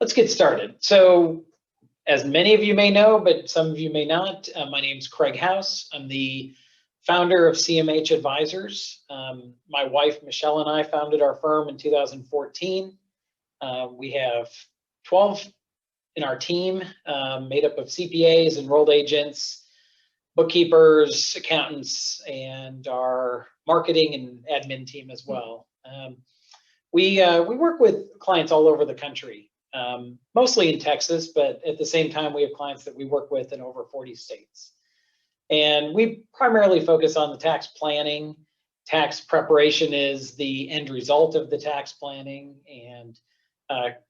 Let's get started. So, as many of you may know, but some of you may not, my name is Craig Hausz. I'm the founder of CMH Advisors. My wife, Michelle, and I founded our firm in 2014. We have 12 in our team, made up of CPAs, enrolled agents, bookkeepers, accountants, and our marketing and admin team as well. We work with clients all over the country, mostly in Texas, but at the same time, we have clients that we work with in over 40 states. And we primarily focus on the tax planning. Tax preparation is the end result of the tax planning. And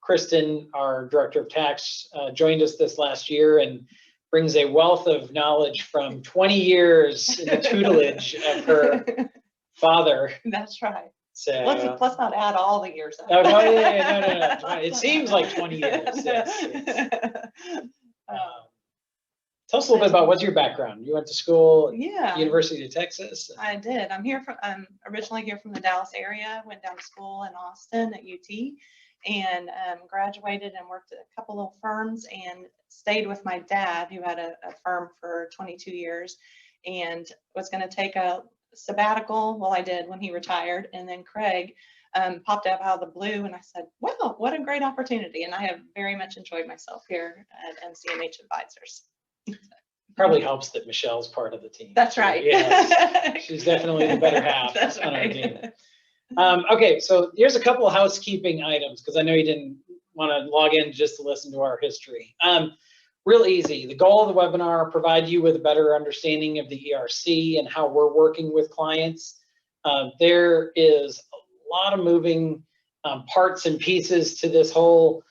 Kristin, our director of tax, joined us this last year and brings a wealth of knowledge from 20 years in the tutelage of her father. That's right. So let's not add all the years up. Oh, no, no. It seems like 20 years. Yes. Tell us a little bit about what's your background. You went to school, University of Texas. I did. I'm originally here from the Dallas area. Went down to school in Austin at UT, and graduated and worked at a couple of firms and stayed with my dad, who had a firm for 22 years, and was going to take a sabbatical. Well, I did when he retired, and then Craig popped up out of the blue, and I said, "Wow, what a great opportunity!" And I have very much enjoyed myself here at CMH Advisors. Probably helps that Michelle's part of the team. That's right. Yes, she's definitely the better half on our team. Okay, so here's a couple of housekeeping items, because I know you didn't want to log in just to listen to our history. Real easy. The goal of the webinar, provide you with a better understanding of the ERC and how we're working with clients. There is a lot of moving parts and pieces to this whole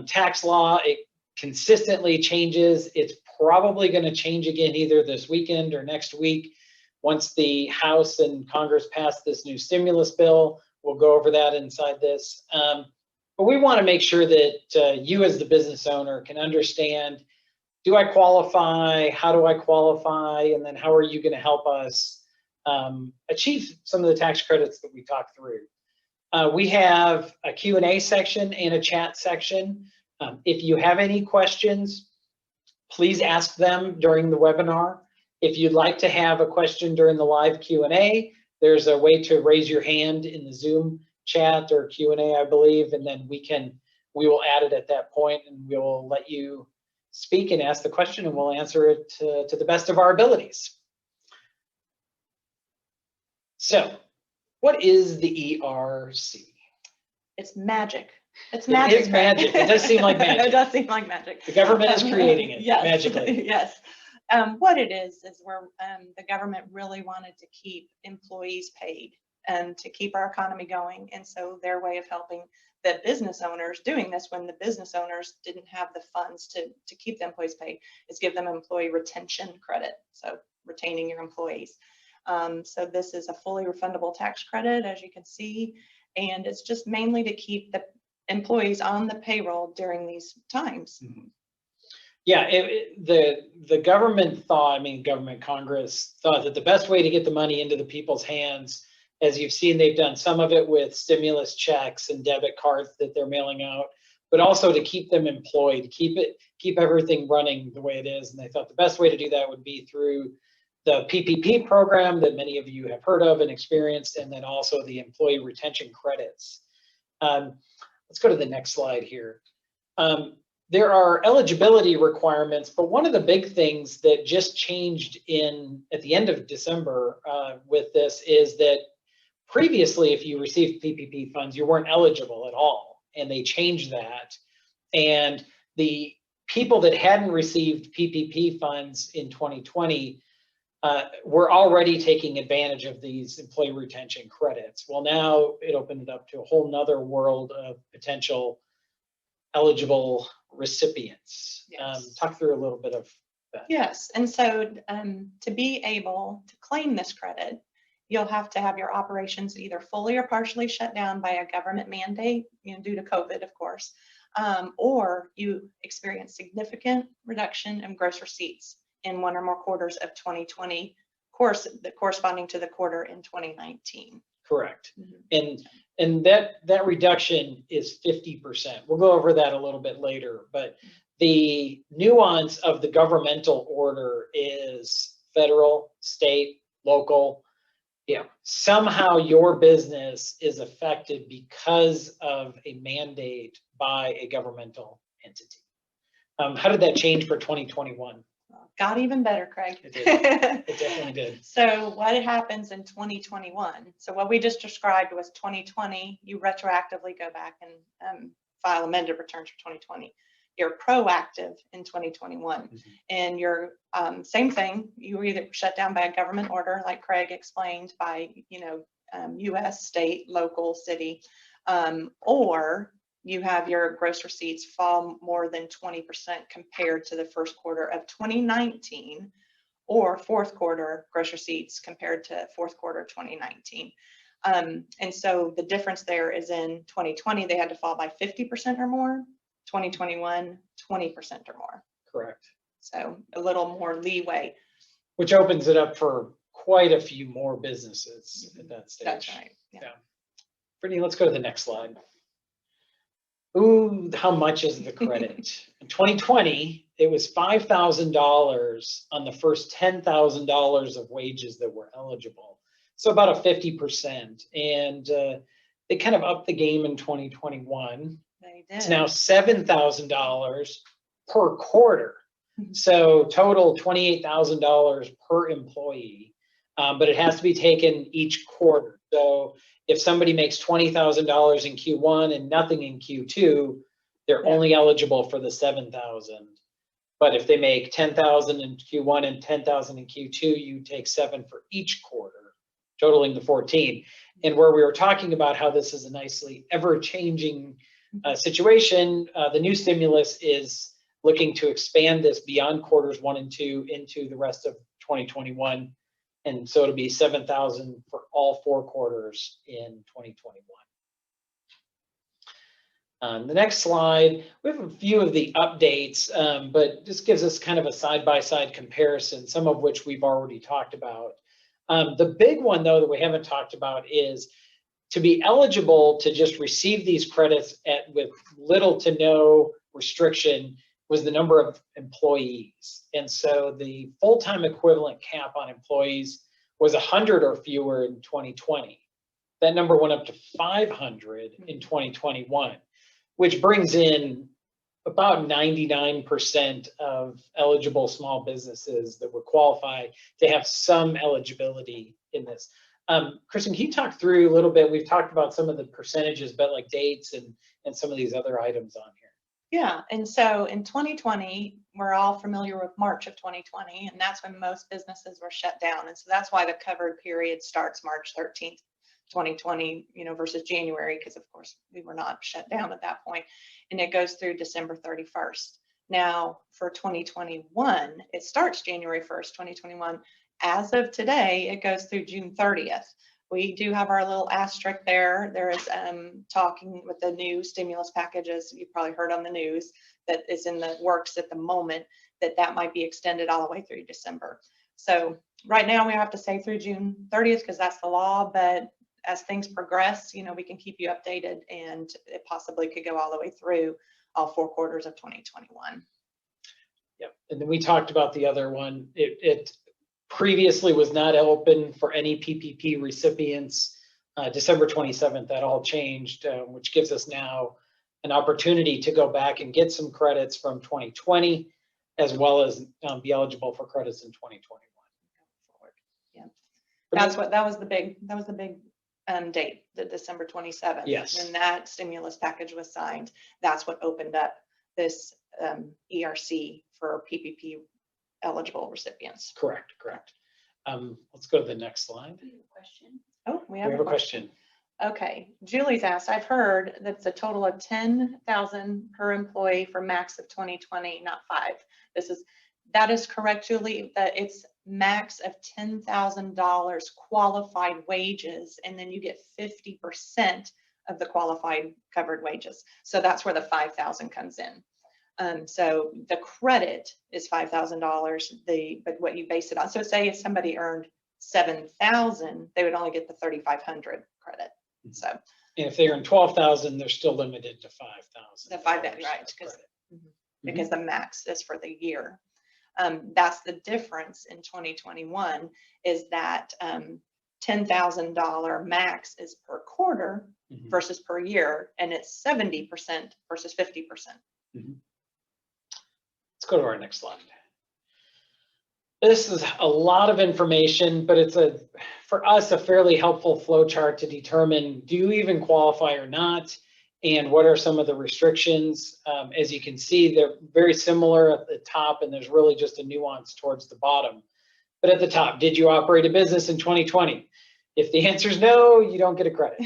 tax law. It consistently changes. It's probably going to change again either this weekend or next week. Once the House and Congress pass this new stimulus bill, we'll go over that inside this. But we want to make sure that you as the business owner can understand, do I qualify? How do I qualify? And then how are you going to help us achieve some of the tax credits that we talked through? We have a Q&A section and a chat section. If you have any questions, please ask them during the webinar. If you'd like to have a question during the live Q&A, there's a way to raise your hand in the Zoom chat or Q&A, I believe, and then we will add it at that point, and we'll let you speak and ask the question, and we'll answer it to the best of our abilities. So, what is the ERC? It's magic. It's magic. It is magic. It does seem like magic. It does seem like magic. The government is creating it magically. Yes. What it is where the government really wanted to keep employees paid and to keep our economy going. And so their way of helping the business owners doing this when the business owners didn't have the funds to keep the employees paid is give them employee retention credit. So retaining your employees. So this is a fully refundable tax credit, as you can see, and it's just mainly to keep the employees on the payroll during these times. Mm-hmm. Yeah, the government thought, Congress thought that the best way to get the money into the people's hands, as you've seen, they've done some of it with stimulus checks and debit cards that they're mailing out, but also to keep them employed, keep everything running the way it is. And they thought the best way to do that would be through the PPP program that many of you have heard of and experienced, and then also the employee retention credits. Let's go to the next slide here. There are eligibility requirements, but one of the big things that just changed at the end of December with this is that previously, if you received PPP funds, you weren't eligible at all, and they changed that. And the people that hadn't received PPP funds in 2020 were already taking advantage of these employee retention credits. Well, now it opened it up to a whole nother world of potential eligible recipients. Yes. Talk through a little bit of that. Yes, and so to be able to claim this credit, you'll have to have your operations either fully or partially shut down by a government mandate, due to COVID, of course, or you experience significant reduction in gross receipts in one or more quarters of 2020, corresponding to the quarter in 2019. Correct. And that reduction is 50%. We'll go over that a little bit later, but the nuance of the governmental order is federal, state, local. Yeah, somehow your business is affected because of a mandate by a governmental entity. How did that change for 2021? Got even better, Craig. It did. It definitely did. So what happens in 2021? So what we just described was 2020. You retroactively go back and file amended returns for 2020. You're proactive in 2021, and you're same thing. You were either shut down by a government order, like Craig explained, by U.S., state, local, city, or you have your gross receipts fall more than 20% compared to the first quarter of 2019, or fourth quarter gross receipts compared to fourth quarter 2019. And so the difference there is in 2020, they had to fall by 50% or more, 2021, 20% or more. Correct. So a little more leeway. Which opens it up for quite a few more businesses at that stage. That's right. Yeah. Brittany, let's go to the next slide. Ooh, how much is the credit? In 2020, it was $5,000 on the first $10,000 of wages that were eligible. So about a 50%. And they kind of upped the game in 2021. They did. It's now $7,000 per quarter. So total $28,000 per employee, but it has to be taken each quarter. So if somebody makes $20,000 in Q1 and nothing in Q2, they're only eligible for the $7,000. But if they make $10,000 in Q1 and $10,000 in Q2, you take $7,000 for each quarter, totaling the $14,000. And where we were talking about how this is a nicely ever-changing situation, the new stimulus is looking to expand this beyond quarters 1 and 2 into the rest of 2021. And so it'll be $7,000 for all 4 quarters in 2021. The next slide, we have a few of the updates, but this gives us kind of a side-by-side comparison, some of which we've already talked about. The big one, though, that we haven't talked about is to be eligible to just receive these credits with little to no restriction was the number of employees. And so the full-time equivalent cap on employees was 100 or fewer in 2020. That number went up to 500 in 2021, which brings in about 99% of eligible small businesses that would qualify to have some eligibility in this. Kristin, can you talk through a little bit? We've talked about some of the percentages, but like dates and some of these other items on here. Yeah, and so in 2020, we're all familiar with March of 2020, and that's when most businesses were shut down. And so that's why the covered period starts March 13th, 2020, versus January, because of course we were not shut down at that point. And it goes through December 31st. Now for 2021, it starts January 1st, 2021. As of today, it goes through June 30th. We do have our little asterisk there. There is talking with the new stimulus packages, you probably heard on the news, that is in the works at the moment, that might be extended all the way through December. So right now we have to say through June 30th because that's the law, but as things progress, we can keep you updated, and it possibly could go all the way through all 4 quarters of 2021. Yep, and then we talked about the other one. It previously was not open for any PPP recipients. December 27th, that all changed, which gives us now an opportunity to go back and get some credits from 2020, as well as be eligible for credits in 2021. Yeah, that was the big date, the December 27th. Yes. When that stimulus package was signed, that's what opened up this ERC for PPP eligible recipients. Correct. Let's go to the next slide. We have a question. Oh, we have a question. Okay, Julie's asked, I've heard that's a total of 10,000 per employee for max of 2020, not 5. That is correct, Julie, that it's max of $10,000 qualified wages, and then you get 50% of the qualified covered wages. So that's where the 5,000 comes in. So the credit is $5,000, but what you base it on. So say if somebody earned $7,000, they would only get the $3,500 credit. So, and if they earn 12,000, they're still limited to 5,000. the 5,000, right? Because the max is for the year. That's the difference in 2021 is that $10,000 max is per quarter versus per year, and it's 70% versus 50%. Let's go to our next slide. This is a lot of information, but it's for us a fairly helpful flow chart to determine, do you even qualify or not, and what are some of the restrictions. As you can see, they're very similar at the top, and there's really just a nuance towards the bottom. But at the top, did you operate a business in 2020? If the answer is no, you don't get a credit.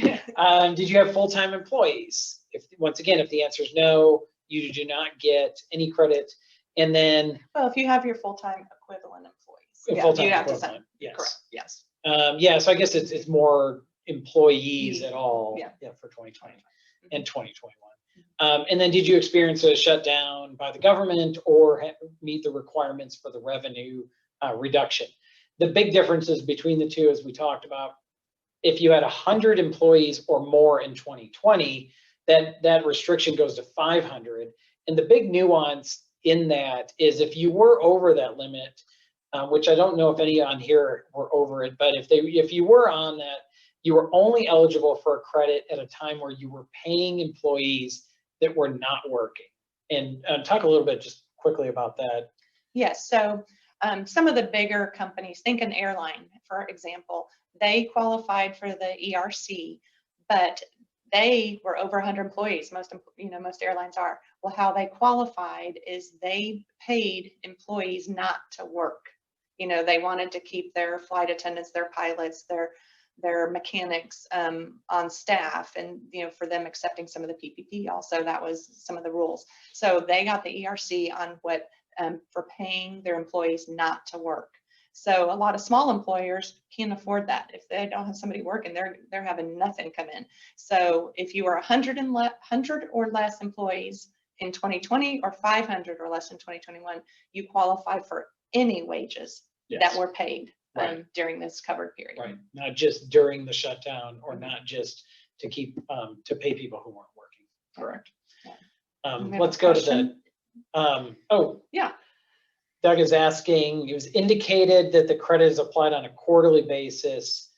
Did you have full-time employees? Once again, if the answer is no, you do not get any credit. And then, well, if you have your full-time equivalent employees, you have to sign. Yes. Correct. Yes. Yeah. So I guess it's more employees at all. For 2020 and 2021. And then, did you experience a shutdown by the government or meet the requirements for the revenue reduction? The big differences between the two, as we talked about, if you had 100 employees or more in 2020, that restriction goes to 500. And the big nuance in that is if you were over that limit, which I don't know if any on here were over it, but if you were on that, you were only eligible for a credit at a time where you were paying employees that were not working. And talk a little bit just quickly about that. Yes. So some of the bigger companies, think an airline, for example, they qualified for the ERC, but they were over 100 employees. Most airlines are. Well, how they qualified is they paid employees not to work. They wanted to keep their flight attendants, their pilots, their mechanics on staff, and for them accepting some of the PPP also, that was some of the rules. So they got the ERC on what for paying their employees not to work. So a lot of small employers can't afford that. If they don't have somebody working, they're having nothing come in. So if you were 100 or less employees in 2020 or 500 or less in 2021, you qualify for any wages that were paid during this covered period. Right, not just during the shutdown, or not just to keep to pay people who weren't working. Correct. Let's go to the. Doug is asking, it was indicated that the credit is applied on a quarterly basis.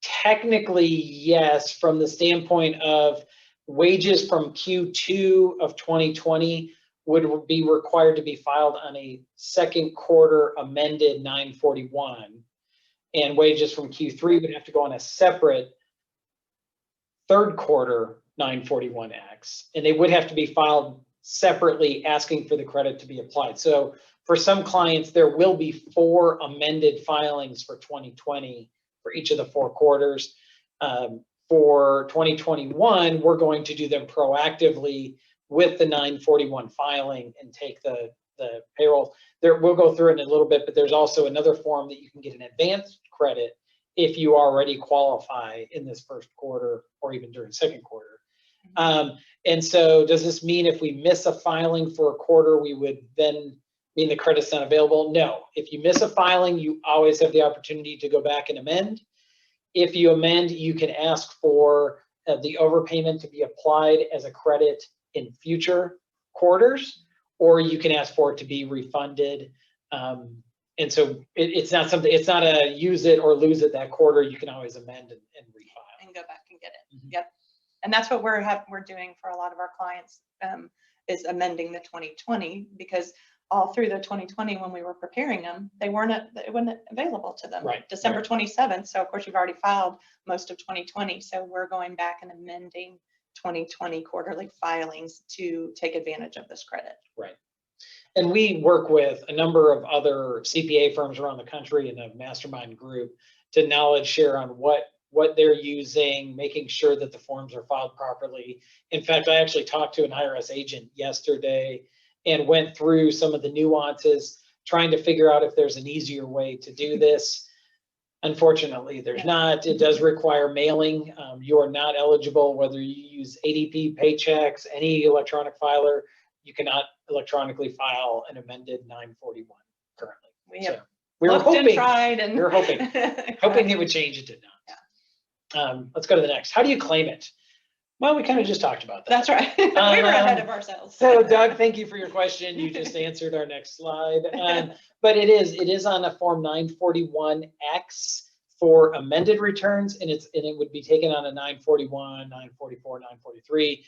Technically, yes, from the standpoint of wages from Q2 of 2020 would be required to be filed on a second quarter amended 941, and wages from Q3 would have to go on a separate third quarter 941X, and they would have to be filed separately asking for the credit to be applied. So for some clients, there will be 4 amended filings for 2020 for each of the 4 quarters. For 2021, we're going to do them proactively with the 941 filing and take the payroll. We'll go through it in a little bit, but there's also another form that you can get an advanced credit if you already qualify in this first quarter or even during second quarter. And so does this mean if we miss a filing for a quarter, we would then mean the credit's not available? No. If you miss a filing, you always have the opportunity to go back and amend. If you amend, you can ask for the overpayment to be applied as a credit in future quarters, or you can ask for it to be refunded. And so it's not something, it's not a use it or lose it that quarter. You can always amend and refile. And go back and get it. Yep. And that's what we're doing for a lot of our clients, is amending the 2020, because all through the 2020, when we were preparing them, it wasn't available to them. Right. December 27th. So of course you've already filed most of 2020. So we're going back and amending 2020 quarterly filings to take advantage of this credit. Right. And we work with a number of other CPA firms around the country in a mastermind group to knowledge share on what they're using, making sure that the forms are filed properly. In fact, I actually talked to an IRS agent yesterday and went through some of the nuances, trying to figure out if there's an easier way to do this. Unfortunately, there's not. It does require mailing. You are not eligible, whether you use ADP, Paychecks, any electronic filer, you cannot electronically file an amended 941 currently. We were hoping, tried, and we were hoping it would change. It did not. Let's go to the next. How do you claim it? Well, we kind of just talked about that. That's right. We were ahead of ourselves. So Doug, thank you for your question. You just answered our next slide. But it is on a form 941X for amended returns, and it would be taken on a 941, 944, 943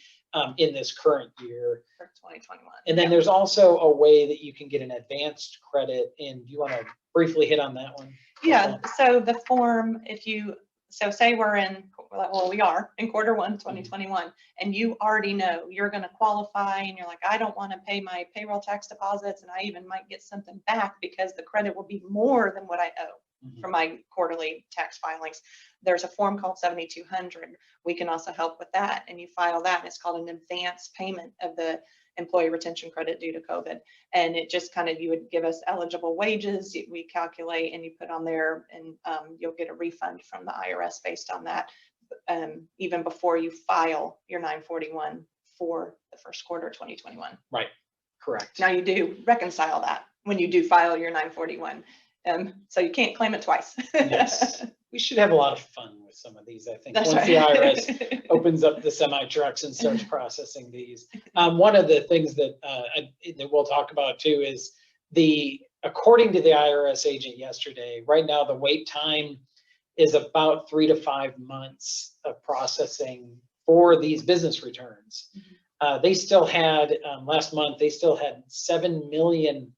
in this current year. For 2021. And then there's also a way that you can get an advanced credit. And do you want to briefly hit on that one? Yeah, so the form, so say we are in quarter one, 2021, and you already know you're going to qualify and you're like, I don't want to pay my payroll tax deposits, and I even might get something back because the credit will be more than what I owe for my quarterly tax filings. There's a form called 7200. We can also help with that, and you file that, and it's called an advance payment of the employee retention credit due to COVID. And it just you would give us eligible wages, we calculate, and you put on there, and you'll get a refund from the IRS based on that, even before you file your 941 for the first quarter 2021. Right, correct. Now you do reconcile that when you do file your 941. So you can't claim it twice. Yes. We should have a lot of fun with some of these, I think. That's once right. the IRS opens up the semi-trucks and starts processing these. One of the things that we'll talk about too is according to the IRS agent yesterday, right now the wait time is about 3 to 5 months of processing for these business returns. They still had, last month, they still had 7 million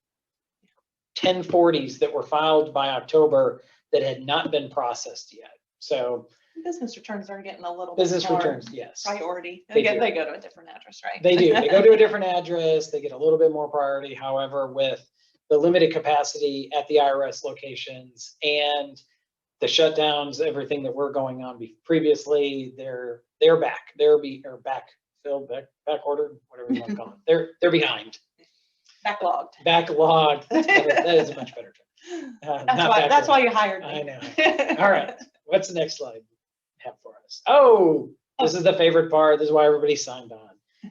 1040s that were filed by October that had not been processed yet. So business returns are getting a little business bit more returns, yes. priority. They go to a different address, right? They do. They go to a different address. They get a little bit more priority. However, with the limited capacity at the IRS locations and the shutdowns, everything that were going on previously, they're back. They're back ordered, whatever you want to call it. They're behind. Backlogged. Backlogged. That is a much better term. That's why you hired me. I know. All right. What's the next slide have for us? Oh, this is the favorite part. This is why everybody signed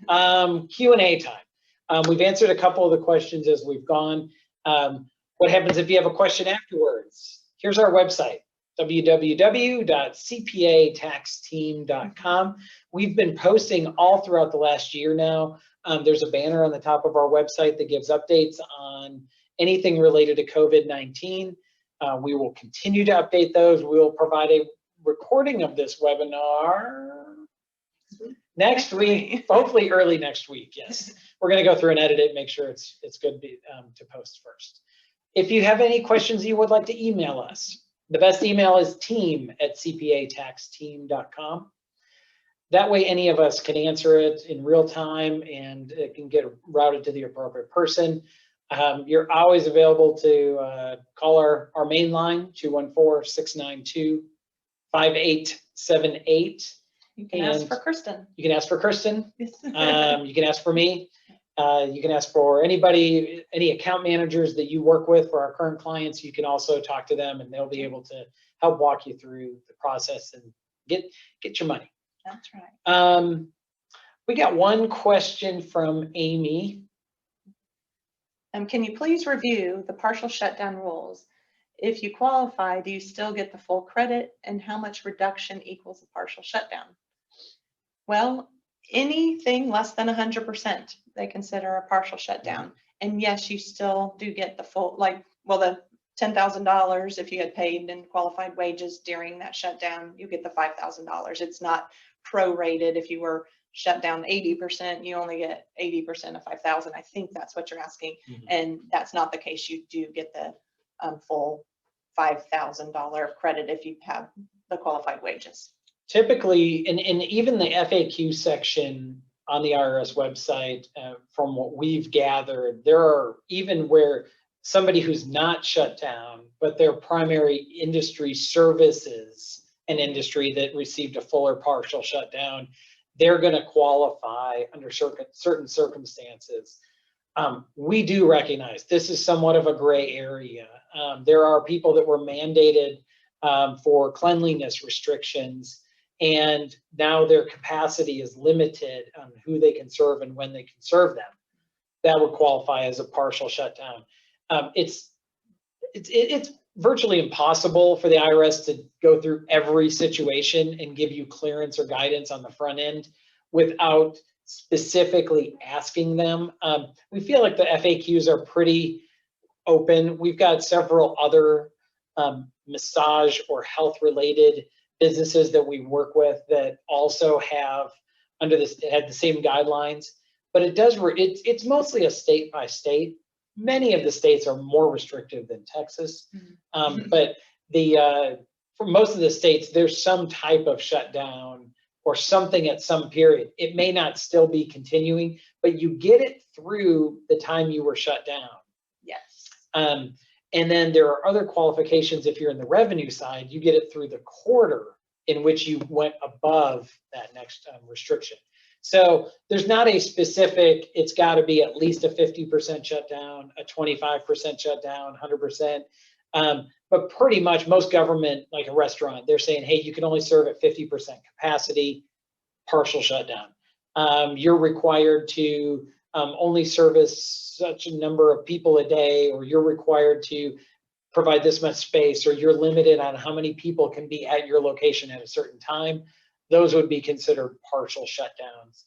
on. Q&A time. We've answered a couple of the questions as we've gone. What happens if you have a question afterwards? Here's our website, www.cpataxteam.com. We've been posting all throughout the last year now. There's a banner on the top of our website that gives updates on anything related to COVID-19. We will continue to update those. We will provide a recording of this webinar next week, hopefully early next week. Yes, we're going to go through and edit it, make sure it's good to post first. If you have any questions you would like to email us, the best email is team@cpataxteam.com. That way, any of us can answer it in real time, and it can get routed to the appropriate person. You're always available to call our main line, 214-692-5878. You can ask for Kristin. You can ask for Kristin. You can ask for me. You can ask for anybody, any account managers that you work with for our current clients. You can also talk to them, and they'll be able to help walk you through the process and get your money. That's right. We got one question from Amy. Can you please review the partial shutdown rules? If you qualify, do you still get the full credit, and how much reduction equals a partial shutdown? Well, anything less than 100%, they consider a partial shutdown. And yes, you still do get the full, the $10,000, if you had paid and qualified wages during that shutdown, you get the $5,000. It's not prorated. If you were shut down 80%, you only get 80% of 5,000. I think that's what you're asking. And that's not the case. You do get the full $5,000 credit if you have the qualified wages. Typically, in even the FAQ section on the IRS website, from what we've gathered, there are even where somebody who's not shut down, but their primary industry services an industry that received a full or partial shutdown, they're going to qualify under certain circumstances. We do recognize this is somewhat of a gray area. There are people that were mandated for cleanliness restrictions, and now their capacity is limited on who they can serve and when they can serve them. That would qualify as a partial shutdown. It's virtually impossible for the IRS to go through every situation and give you clearance or guidance on the front end without specifically asking them. We feel like the FAQs are pretty open. We've got several other massage or health related businesses that we work with that also have had the same guidelines, but it's mostly a state by state. Many of the states are more restrictive than Texas, but for most of the states, there's some type of shutdown or something at some period. It may not still be continuing, but you get it through the time you were shut down. Yes. And then there are other qualifications. If you're in the revenue side, you get it through the quarter in which you went above that next restriction. So there's not a specific, it's got to be at least a 50% shutdown, a 25% shutdown, 100%. But pretty much most government, like a restaurant, they're saying, hey, you can only serve at 50% capacity, partial shutdown. You're required to only service such a number of people a day, or you're required to provide this much space, or you're limited on how many people can be at your location at a certain time. Those would be considered partial shutdowns.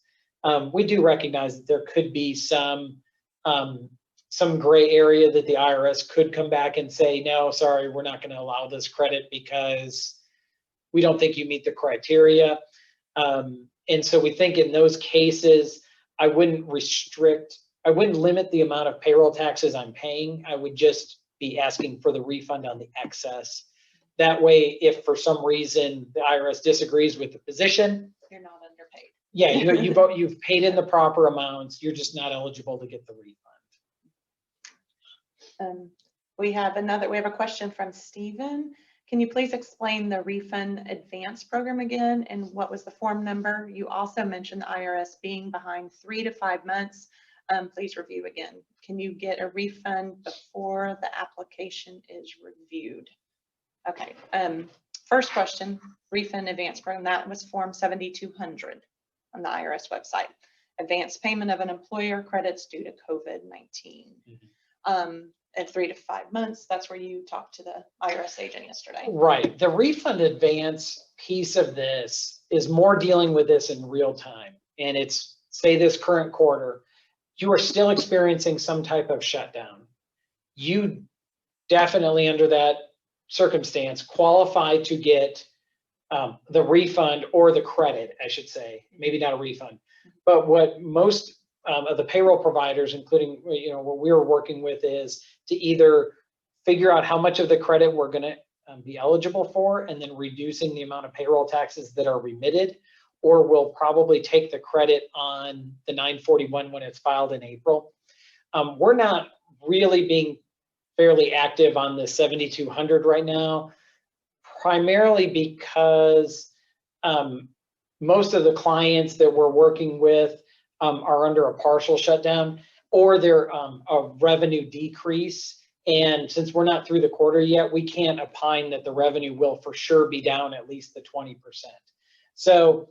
We do recognize that there could be some gray area that the IRS could come back and say, no, sorry, we're not going to allow this credit because we don't think you meet the criteria. And so we think in those cases, I wouldn't limit the amount of payroll taxes I'm paying. I would just be asking for the refund on the excess. That way, if for some reason the IRS disagrees with the position, you're not underpaid. Yeah, you've paid in the proper amounts. You're just not eligible to get the refund. We have a question from Stephen. Can you please explain the refund advance program again, and what was the form number? You also mentioned the IRS being behind 3 to 5 months. Please review again. Can you get a refund before the application is reviewed? Okay. First question, refund advance program. That was form 7200 on the IRS website. Advance payment of an employer credits due to COVID-19. At 3 to 5 months, that's where you talked to the IRS agent yesterday. Right. The refund advance piece of this is more dealing with this in real time. And it's, say, this current quarter, you are still experiencing some type of shutdown. You definitely, under that circumstance, qualify to get the refund or the credit, I should say, maybe not a refund. But what most of the payroll providers, including what we were working with, is to either figure out how much of the credit we're going to be eligible for, and then reducing the amount of payroll taxes that are remitted, or we'll probably take the credit on the 941 when it's filed in April. We're not really being fairly active on the 7200 right now, primarily because most of the clients that we're working with are under a partial shutdown, or they're a revenue decrease. And since we're not through the quarter yet, we can't opine that the revenue will for sure be down at least the 20%. So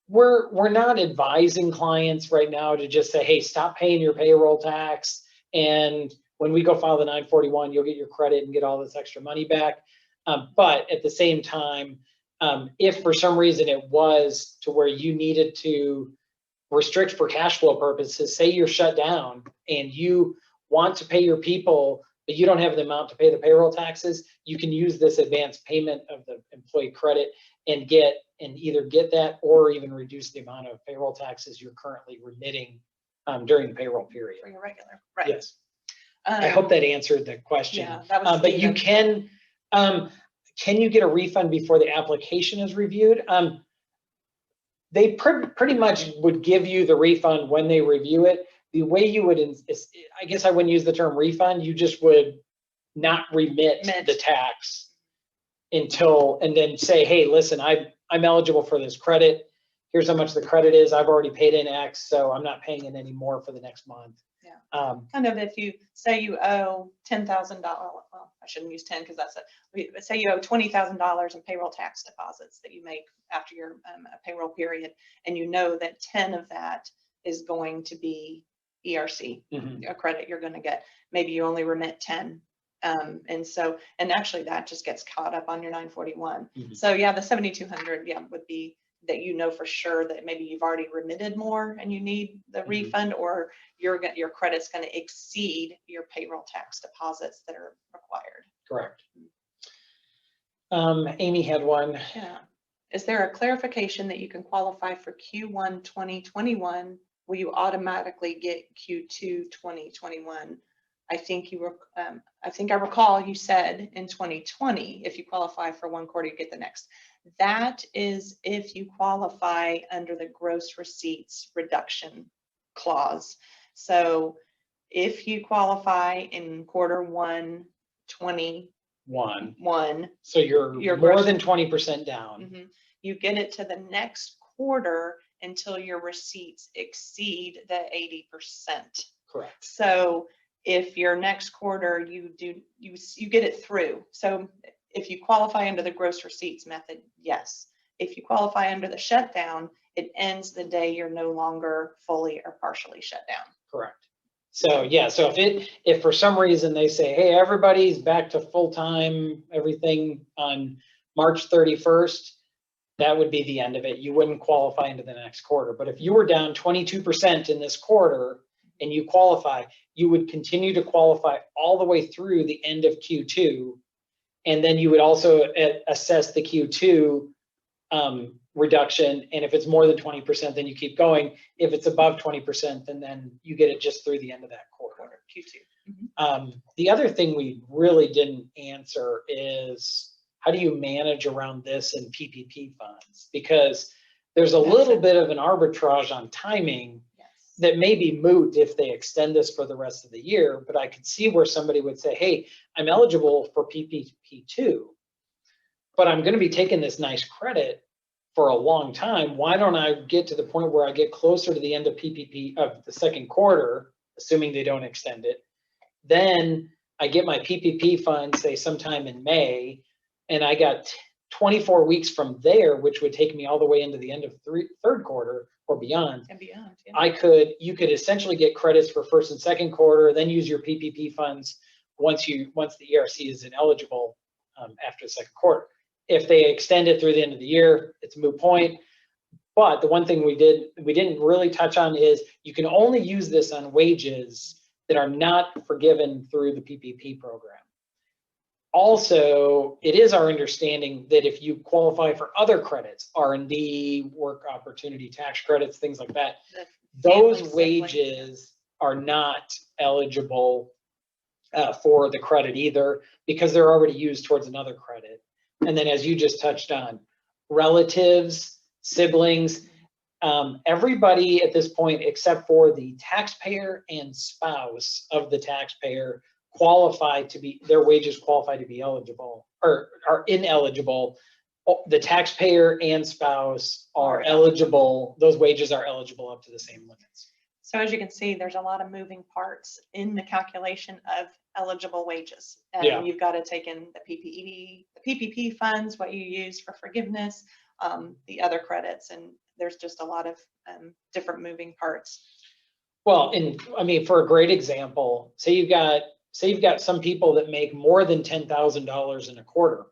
we're not advising clients right now to just say, hey, stop paying your payroll tax, and when we go file the 941, you'll get your credit and get all this extra money back. But at the same time, if for some reason it was to where you needed to restrict for cash flow purposes, say you're shut down and you want to pay your people, but you don't have the amount to pay the payroll taxes, you can use this advance payment of the employee credit and either get that or even reduce the amount of payroll taxes you're currently remitting during the payroll period. For your regular, right? Yes. I hope that answered the question. Yeah, that was but you can you get a refund before the application is reviewed? They pretty much would give you the refund when they review it. The way you would, I guess I wouldn't use the term refund, you just would not remit the tax until, and then say, hey, listen, I'm eligible for this credit. Here's how much the credit is. I've already paid in X, so I'm not paying in any more for the next month. Yeah. Kind of if you say you owe $10,000, well, I shouldn't use 10 because that's say you owe $20,000 in payroll tax deposits that you make after your payroll period, and you know that 10 of that is going to be ERC, a credit you're going to get. Maybe you only remit 10 And so, and actually that just gets caught up on your 941. Mm-hmm. So yeah, the 7,200, yeah, would be that, you know, for sure that maybe you've already remitted more and you need the Mm-hmm. refund, or your credit's going to exceed your payroll tax deposits that are required. Correct. Amy had one. Yeah. Is there a clarification that you can qualify for Q1 2021? Will you automatically get Q2 2021? I think you were, I think I recall you said in 2020, if you qualify for one quarter, you get the next. That is if you qualify under the gross receipts reduction clause. So if you qualify in Q1 2021, so you're more than 20% down. Mm-hmm. You get it to the next quarter until your receipts exceed the 80%. Correct. So if your next quarter you get it through. So if you qualify under the gross receipts method, yes. If you qualify under the shutdown, it ends the day you're no longer fully or partially shut down. Correct. So yeah, so if for some reason they say, hey, everybody's back to full-time, everything on March 31st, that would be the end of it. You wouldn't qualify into the next quarter. But if you were down 22% in this quarter and you qualify, you would continue to qualify all the way through the end of Q2. And then you would also assess the Q2 reduction. And if it's more than 20%, then you keep going. If it's above 20%, then you get it just through the end of that quarter. Q2. Mm-hmm. The other thing we really didn't answer is, how do you manage around this in PPP funds? Because there's a little bit of an arbitrage on timing that may be moot if they extend this for the rest of the year, but I could see where somebody would say, hey, I'm eligible for PPP2, but I'm gonna be taking this nice credit for a long time. Why don't I get to the point where I get closer to the end of PPP of the second quarter, assuming they don't extend it, then I get my PPP funds, say sometime in May, and I got 24 weeks from there, which would take me all the way into the end of third quarter or beyond. And beyond, yeah. You could essentially get credits for first and second quarter, then use your PPP funds once the ERC is ineligible after the second quarter. If they extend it through the end of the year, it's a moot point. But the one thing we didn't really touch on is you can only use this on wages that are not forgiven through the PPP program. Also, it is our understanding that if you qualify for other credits, R&D, work opportunity tax credits, things like that, those wages are not eligible for the credit either, because they're already used towards another credit. And then, as you just touched on, relatives, siblings, everybody at this point, except for the taxpayer and spouse of the taxpayer, their wages qualify to be eligible, or are ineligible. The taxpayer and spouse are eligible. Those wages are eligible up to the same limits. So as you can see, there's a lot of moving parts in the calculation of eligible wages. And you've got to take in the PPP funds, what you use for forgiveness, the other credits, and there's just a lot of different moving parts. Well, and I mean, for a great example, say you've got some people that make more than $10,000 in a quarter.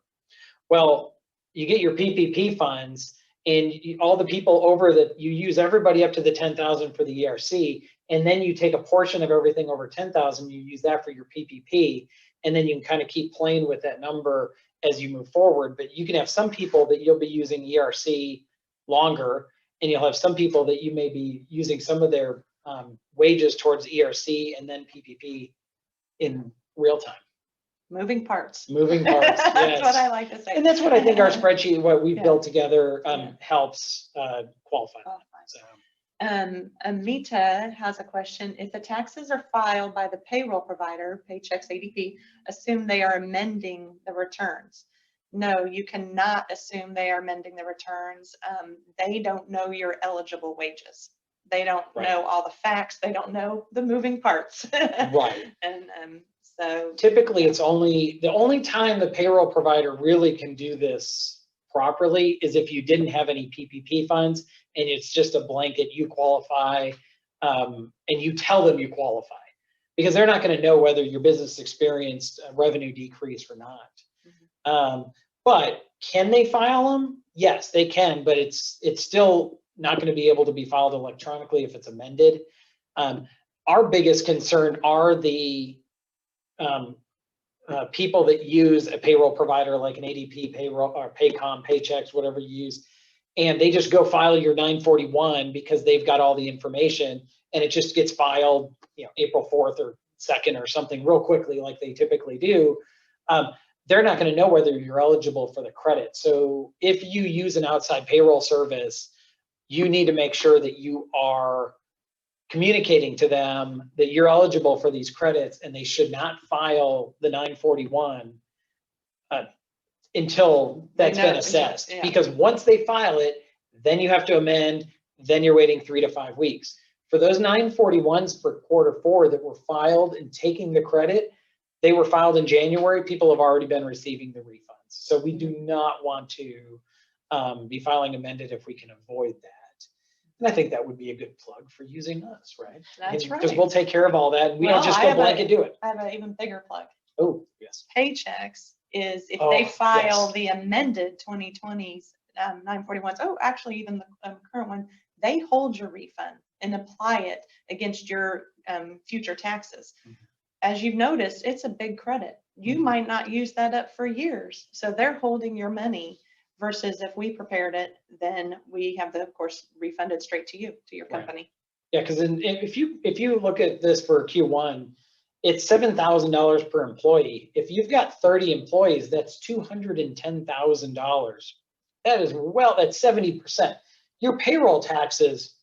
Well, you get your PPP funds, and all the people over that, you use everybody up to the 10,000 for the ERC, and then you take a portion of everything over 10,000, you use that for your PPP, and then you can kind of keep playing with that number as you move forward. But you can have some people that you'll be using ERC longer, and you'll have some people that you may be using some of their wages towards ERC and then PPP in real time. Moving parts. Moving parts. Yes. That's what I like to say. And that's what I think our spreadsheet, what we've built together, helps qualify. So. Amita has a question. If the taxes are filed by the payroll provider, Paychex ADP, assume they are amending the returns. No, you cannot assume they are amending the returns. They don't know your eligible wages. They don't know all the facts. They don't know the moving parts. Right. And so typically it's the only time the payroll provider really can do this properly is if you didn't have any PPP funds and it's just a blanket, you qualify, and you tell them you qualify. because they're not going to know whether your business experienced a revenue decrease or not. But can they file them? Yes, they can, but it's still not going to be able to be filed electronically if it's amended. Our biggest concern are the people that use a payroll provider like an ADP, payroll, or Paycom, Paychex, whatever you use, and they just go file your 941 because they've got all the information, and it just gets filed, April 4th or 2nd or something real quickly like they typically do. They're not going to know whether you're eligible for the credit. So if you use an outside payroll service, you need to make sure that you are communicating to them that you're eligible for these credits, and they should not file the 941 until that's been assessed. Because once they file it, then you have to amend, then you're waiting 3 to 5 weeks. For those 941s for Q4 that were filed and taking the credit, they were filed in January. People have already been receiving the refunds. So we do not want to be filing amended if we can avoid that. And I think that would be a good plug for using us, right? That's right. Because we'll take care of all that. And we don't just go blanket do it. I have an even bigger plug. Oh, yes. Paychex is if they file the amended 2020s 941s, actually even the current one, they hold your refund and apply it against your future taxes. As you've noticed, it's a big credit. You might not use that up for years. So they're holding your money versus if we prepared it, then we have of course, refunded straight to you, to your company. Yeah, because if you look at this for Q1, it's $7,000 per employee. If you've got 30 employees, that's $210,000. That is, that's 70%. Your payroll taxes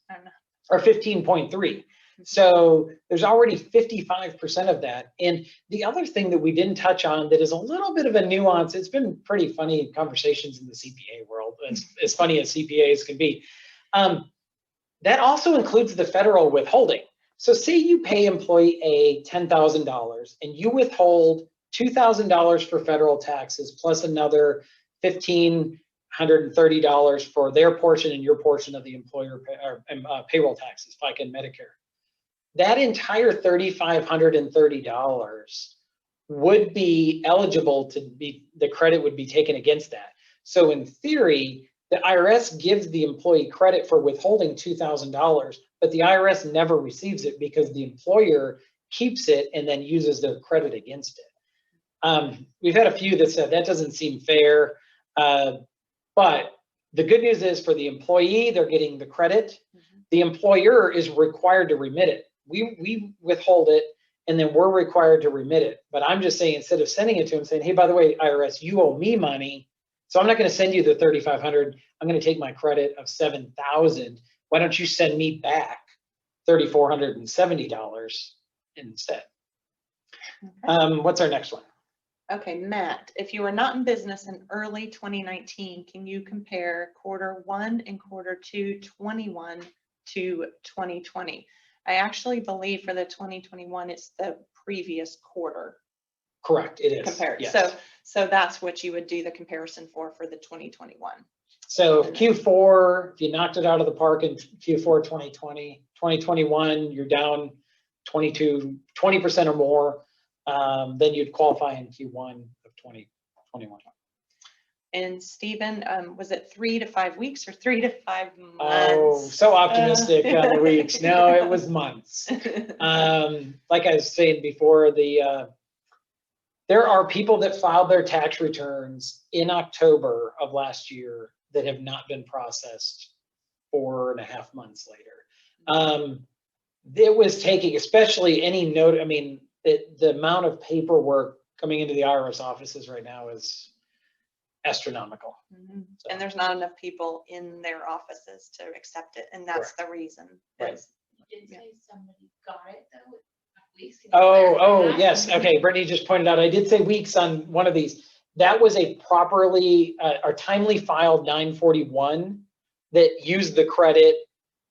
are 15.3. So there's already 55% of that. And the other thing that we didn't touch on that is a little bit of a nuance, it's been pretty funny conversations in the CPA world, as funny as CPAs can be. That also includes the federal withholding. So say you pay employee A $10,000 and you withhold $2,000 for federal taxes plus another $1,530 for their portion and your portion of the employer payroll taxes, FICA and Medicare. That entire $3,530 would be eligible to be, the credit would be taken against that. So in theory, the IRS gives the employee credit for withholding $2,000, but the IRS never receives it because the employer keeps it and then uses their credit against it. We've had a few that said that doesn't seem fair, but the good news is for the employee, they're getting the credit. The employer is required to remit it. We withhold it, and then we're required to remit it. But I'm just saying, instead of sending it to them, saying, hey, by the way, IRS, you owe me money, so I'm not going to send you the $3,500. I'm going to take my credit of $7,000. Why don't you send me back $3,470 instead? Okay. What's our next one? Okay, Matt, if you were not in business in early 2019, can you compare Q1 and Q2 21 to 2020? I actually believe for the 2021, it's the previous quarter. Correct, it is. Compared. Yes. So that's what you would do the comparison for the 2021. So Q4, if you knocked it out of the park in Q4 2020, 2021, you're down 20% or more, then you'd qualify in Q1 of 2021. And Stephen, was it 3 to 5 weeks or 3 to 5 months? Oh, so optimistic on the weeks. No, it was months. Like I was saying before, there are people that filed their tax returns in October of last year that have not been processed 4.5 months later. It was taking, especially any note, I mean, the amount of paperwork coming into the IRS offices right now is astronomical. So. And there's not enough people in their offices to accept it, and that's the reason. Right. You did say somebody got it though. Weeks. Oh, yes. Okay, Brittany just pointed out, I did say weeks on one of these. That was a properly or timely filed 941 that used the credit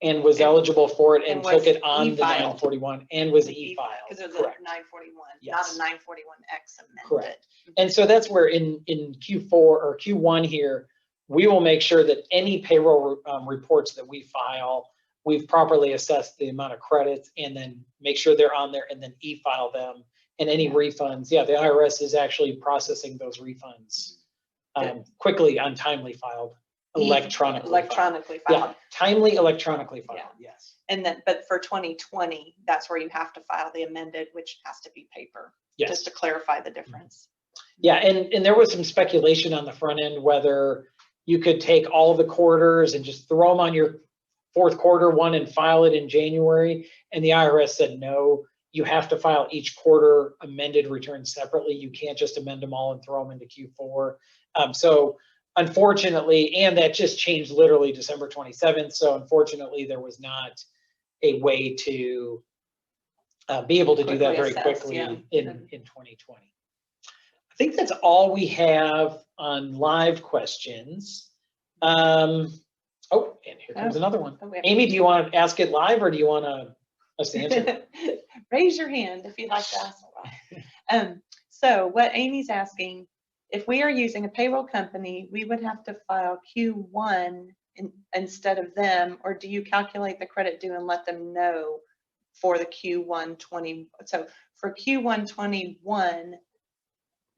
and was eligible for it and took it on the 941 and was e-filed. Because it was a 941, not a 941X amended. Correct. And so that's where in Q4 or Q1 here, we will make sure that any payroll reports that we file, we've properly assessed the amount of credits and then make sure they're on there and then e-file them. And any refunds, the IRS is actually processing those refunds quickly on timely filed, electronically filed. Yeah, timely electronically filed, yes. And then, but for 2020, that's where you have to file the amended, which has to be paper, just to clarify the difference. Yeah, and there was some speculation on the front end whether you could take all of the quarters and just throw them on your fourth quarter one and file it in January. And the IRS said, no, you have to file each quarter amended return separately. You can't just amend them all and throw them into Q4. So unfortunately, and that just changed literally December 27th. So unfortunately, there was not a way to be able to do that very quickly in 2020. I think that's all we have on live questions. Oh, and here comes another one. Amy, do you want to ask it live or do you want us to answer? Raise your hand if you'd like to ask. So what Amy's asking, if we are using a payroll company, we would have to file Q1 instead of them, or do you calculate the credit due and let them know for the Q1 20? So for Q1 21,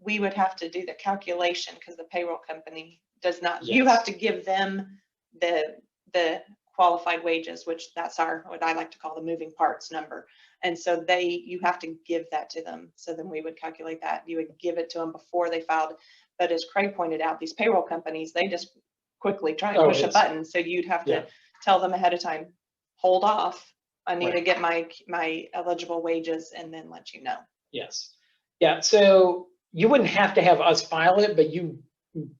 we would have to do the calculation because the payroll company does not. You have to give them the qualified wages, which that's what I like to call the moving parts number. And so you have to give that to them. So then we would calculate that. You would give it to them before they filed. But as Craig pointed out, these payroll companies, they just quickly try to push a button. So you'd have to tell them ahead of time, hold off. I need to get my eligible wages and then let you know. Yes. Yeah. So you wouldn't have to have us file it, but you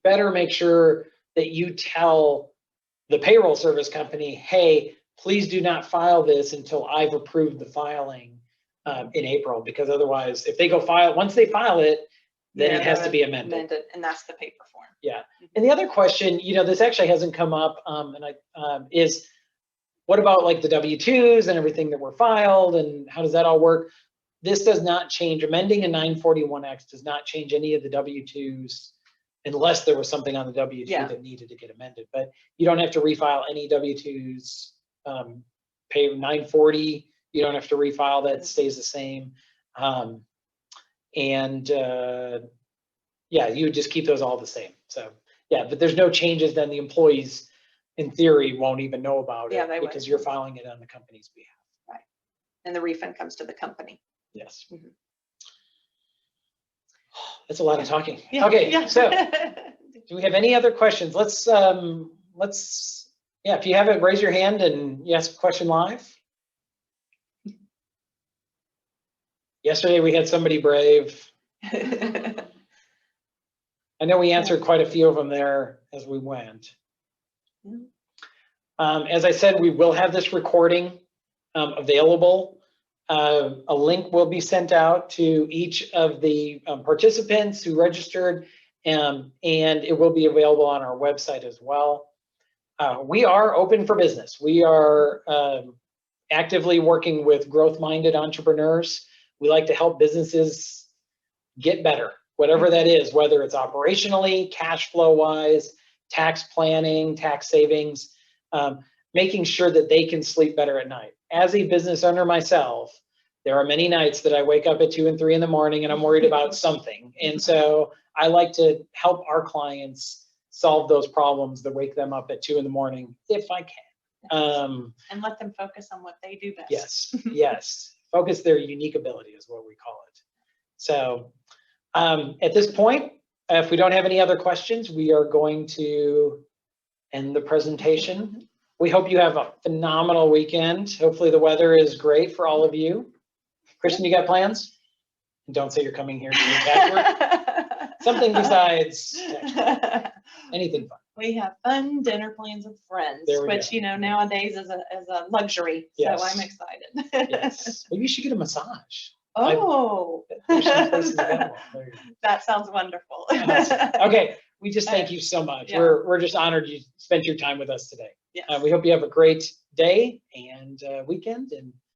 better make sure that you tell the payroll service company, hey, please do not file this until I've approved the filing in April, because otherwise, if they go file, once they file it, then it has to be amended. And that's the paper form. Yeah. And the other question, this actually hasn't come up, is what about like the W-2s and everything that were filed, and how does that all work? This does not change. Amending a 941X does not change any of the W-2s unless there was something on the W-2 that needed to get amended. But you don't have to refile any W-2s. Pay 940, you don't have to refile, that stays the same. You would just keep those all the same. So but there's no changes. Then the employees, in theory, won't even know about it because you're filing it on the company's behalf. Right. And the refund comes to the company. Yes. Mm-hmm. That's a lot of talking. Okay, so do we have any other questions? Let's if you have it, raise your hand and you ask a question live. Yesterday we had somebody brave. I know we answered quite a few of them there as we went. As I said, we will have this recording available. A link will be sent out to each of the participants who registered, and it will be available on our website as well. We are open for business. We are actively working with growth-minded entrepreneurs. We like to help businesses get better, whatever that is, whether it's operationally, cash flow-wise, tax planning, tax savings, making sure that they can sleep better at night. As a business owner myself, there are many nights that I wake up at 2 and 3 in the morning and I'm worried about something. And so I like to help our clients solve those problems that wake them up at 2 in the morning if I can. And let them focus on what they do best. Yes, yes. Focus their unique ability is what we call it. So at this point, if we don't have any other questions, we are going to end the presentation. We hope you have a phenomenal weekend. Hopefully the weather is great for all of you. Kristin, you got plans? Don't say you're coming here to do tax work. Something besides tax work. Anything fun. We have fun dinner plans with friends, which nowadays is a luxury. Yes. So I'm excited. Yes. Maybe you should get a massage. Oh, that sounds wonderful. Okay, we just thank you so much. Yeah. We're just honored you spent your time with us today. Yes. We hope you have a great day and weekend, and